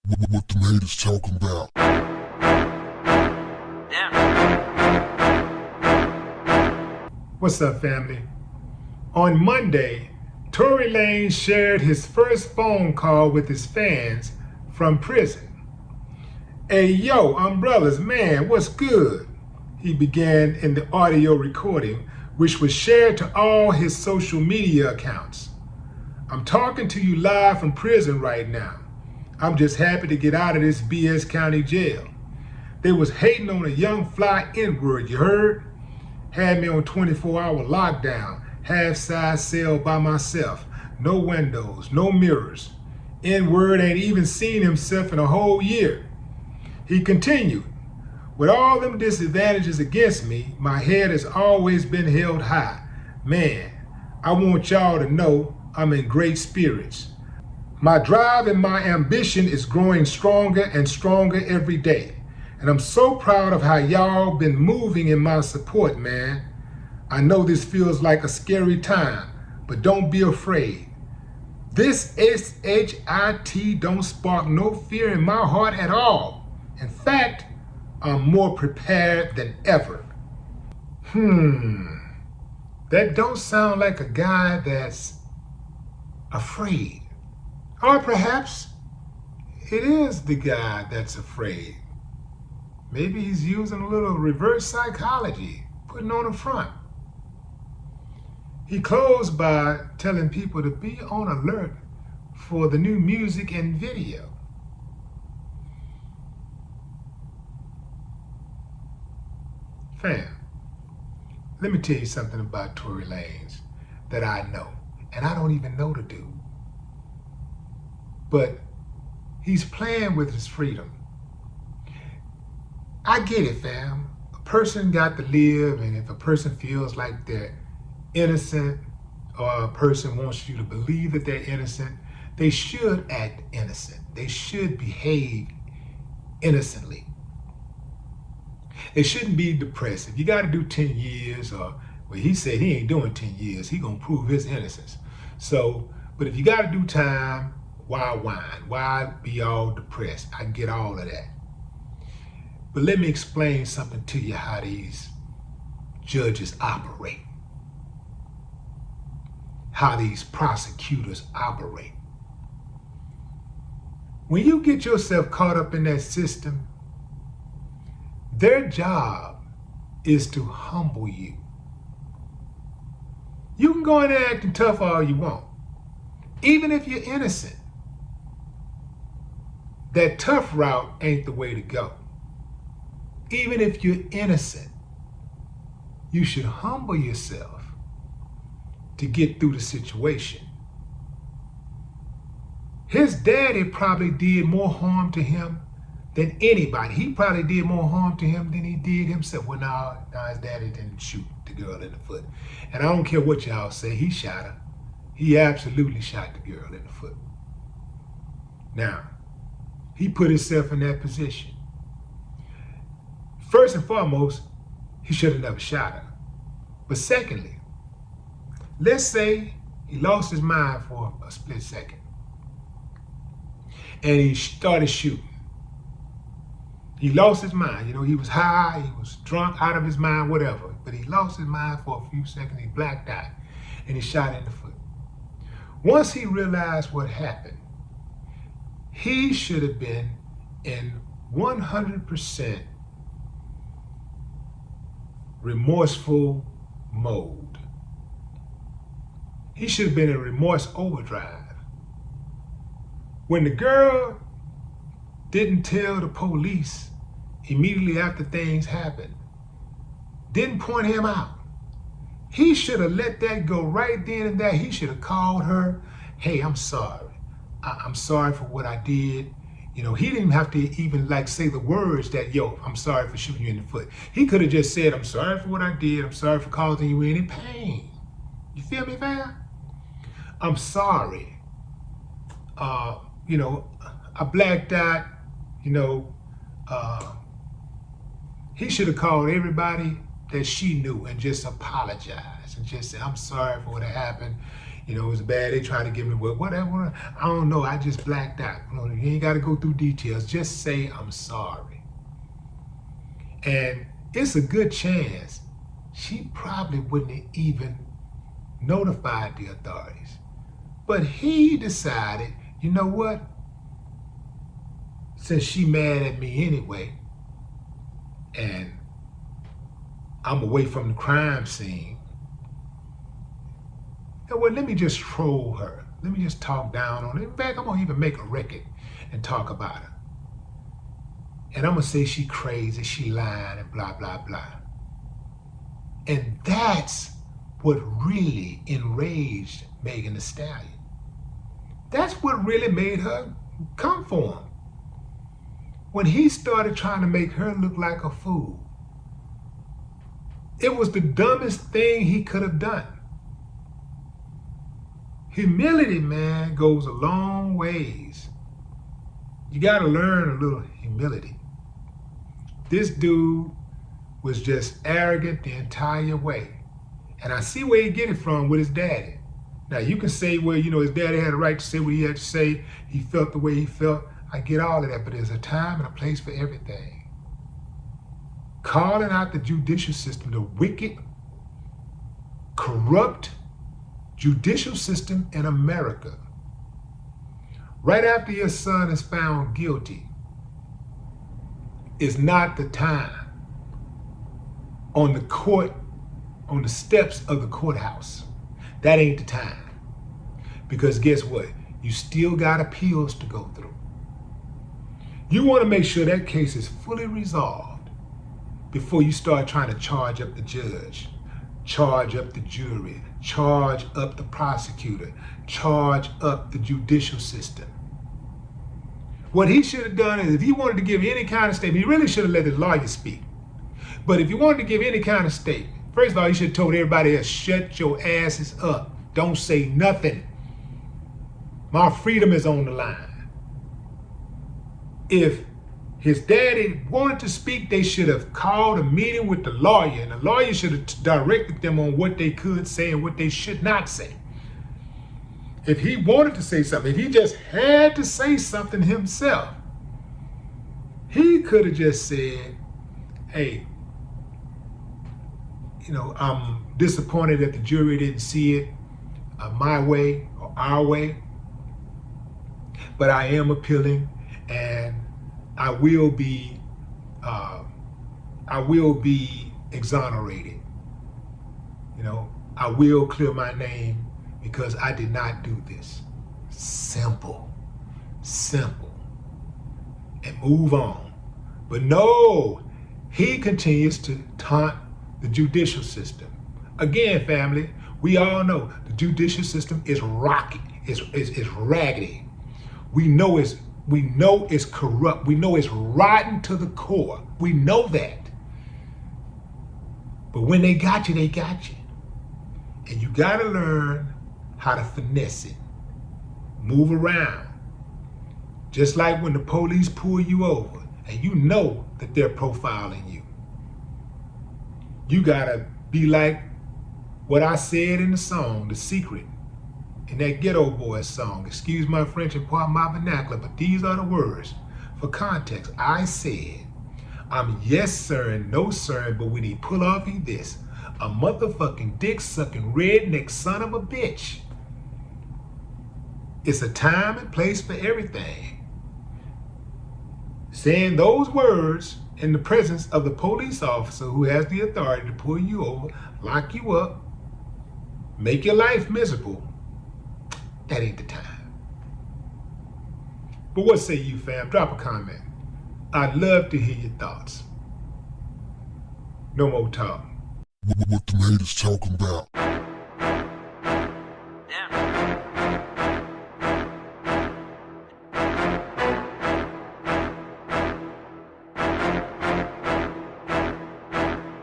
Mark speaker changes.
Speaker 1: What them haters talking about?
Speaker 2: What's up, family? On Monday, Tory Lanez shared his first phone call with his fans from prison. "Hey, yo, umbrellas, man, what's good?" he began in the audio recording, which was shared to all his social media accounts. "I'm talking to you live from prison right now. I'm just happy to get out of this BS County jail. They was hating on a young fly N-word, you heard? Had me on 24-hour lockdown, half-size cell by myself, no windows, no mirrors. N-word ain't even seen himself in a whole year." He continued, "With all them disadvantages against me, my head has always been held high. Man, I want y'all to know I'm in great spirits. My drive and my ambition is growing stronger and stronger every day. And I'm so proud of how y'all been moving in my support, man. I know this feels like a scary time, but don't be afraid. This SHIT don't spark no fear in my heart at all. In fact, I'm more prepared than ever." That don't sound like a guy that's afraid. Or perhaps it is the guy that's afraid. Maybe he's using a little reverse psychology, putting on a front. He closed by telling people to be on alert for the new music and video. Fam, let me tell you something about Tory Lanez that I know, and I don't even know the dude. But he's playing with his freedom. I get it, fam. A person got to live, and if a person feels like they're innocent, or a person wants you to believe that they're innocent, they should act innocent. They should behave innocently. They shouldn't be depressed. If you got to do 10 years, or, well, he said he ain't doing 10 years. He gonna prove his innocence. So, but if you got to do time, why whine? Why be all depressed? I get all of that. But let me explain something to you how these judges operate, how these prosecutors operate. When you get yourself caught up in that system, their job is to humble you. You can go in there acting tough all you want, even if you're innocent. That tough route ain't the way to go. Even if you're innocent, you should humble yourself to get through the situation. His daddy probably did more harm to him than anybody. He probably did more harm to him than he did himself. Well, no, his daddy didn't shoot the girl in the foot. And I don't care what y'all say, he shot her. He absolutely shot the girl in the foot. Now, he put himself in that position. First and foremost, he should have never shot her. But secondly, let's say he lost his mind for a split second and he started shooting. He lost his mind. You know, he was high, he was drunk, out of his mind, whatever. But he lost his mind for a few seconds, he blacked out, and he shot in the foot. Once he realized what happened, he should have been in 100% remorseful mode. He should have been in remorse overdrive. When the girl didn't tell the police immediately after things happened, didn't point him out, he should have let that go right then and there. He should have called her, "Hey, I'm sorry. I'm sorry for what I did." You know, he didn't have to even say the words that, "Yo, I'm sorry for shooting you in the foot." He could have just said, "I'm sorry for what I did. I'm sorry for causing you any pain." You feel me, fam? "I'm sorry. You know, I blacked out." You know, he should have called everybody that she knew and just apologized and just said, "I'm sorry for what happened. You know, it was bad. They tried to give me, well, whatever. I don't know. I just blacked out. You know, you ain't got to go through details. Just say, I'm sorry. And it's a good chance she probably wouldn't have even notified the authorities. But he decided, you know what? Since she mad at me anyway, and I'm away from the crime scene, well, let me just troll her. Let me just talk down on her. In fact, I'm going to even make a record and talk about her. And I'm going to say she crazy, she lying, and blah, blah, blah. And that's what really enraged Megan Thee Stallion. That's what really made her come for him. When he started trying to make her look like a fool, it was the dumbest thing he could have done. Humility, man, goes a long ways. You got to learn a little humility. This dude was just arrogant the entire way. And I see where he get it from with his daddy. Now, you can say, well, you know, his daddy had a right to say what he had to say. He felt the way he felt. I get all of that, but there's a time and a place for everything. Calling out the judicial system, the wicked, corrupt judicial system in America, right after your son is found guilty, is not the time on the court, on the steps of the courthouse. That ain't the time. Because guess what? You still got appeals to go through. You want to make sure that case is fully resolved before you start trying to charge up the judge, charge up the jury, charge up the prosecutor, charge up the judicial system. What he should have done is, if he wanted to give any kind of statement, he really should have let the lawyer speak. But if you wanted to give any kind of statement, first of all, you should have told everybody else, shut your asses up. Don't say nothing. My freedom is on the line. If his daddy wanted to speak, they should have called a meeting with the lawyer, and the lawyer should have directed them on what they could say and what they should not say. If he wanted to say something, if he just had to say something himself, he could have just said, hey, you know, I'm disappointed that the jury didn't see it my way or our way, but I am appealing, and I will be exonerated. You know, I will clear my name because I did not do this. Simple, and move on. But no, he continues to taunt the judicial system. Again, family, we all know the judicial system is rocky, is raggedy. We know it's corrupt. We know it's rotten to the core. We know that. But when they got you, they got you. And you got to learn how to finesse it. Move around. Just like when the police pull you over and you know that they're profiling you. You got to be like what I said in the song, The Secret, in that Ghetto Boys song. Excuse my French and pardon my vernacular, but these are the words. For context, I said, I'm yes sir and no sir, but when he pull off, he this. A motherfucking dick-sucking redneck son of a bitch. It's a time and place for everything. Saying those words in the presence of the police officer who has the authority to pull you over, lock you up, make your life miserable, that ain't the time. But what say you, fam? Drop a comment. I'd love to hear your thoughts. No more talk.
Speaker 1: What the haters talking about?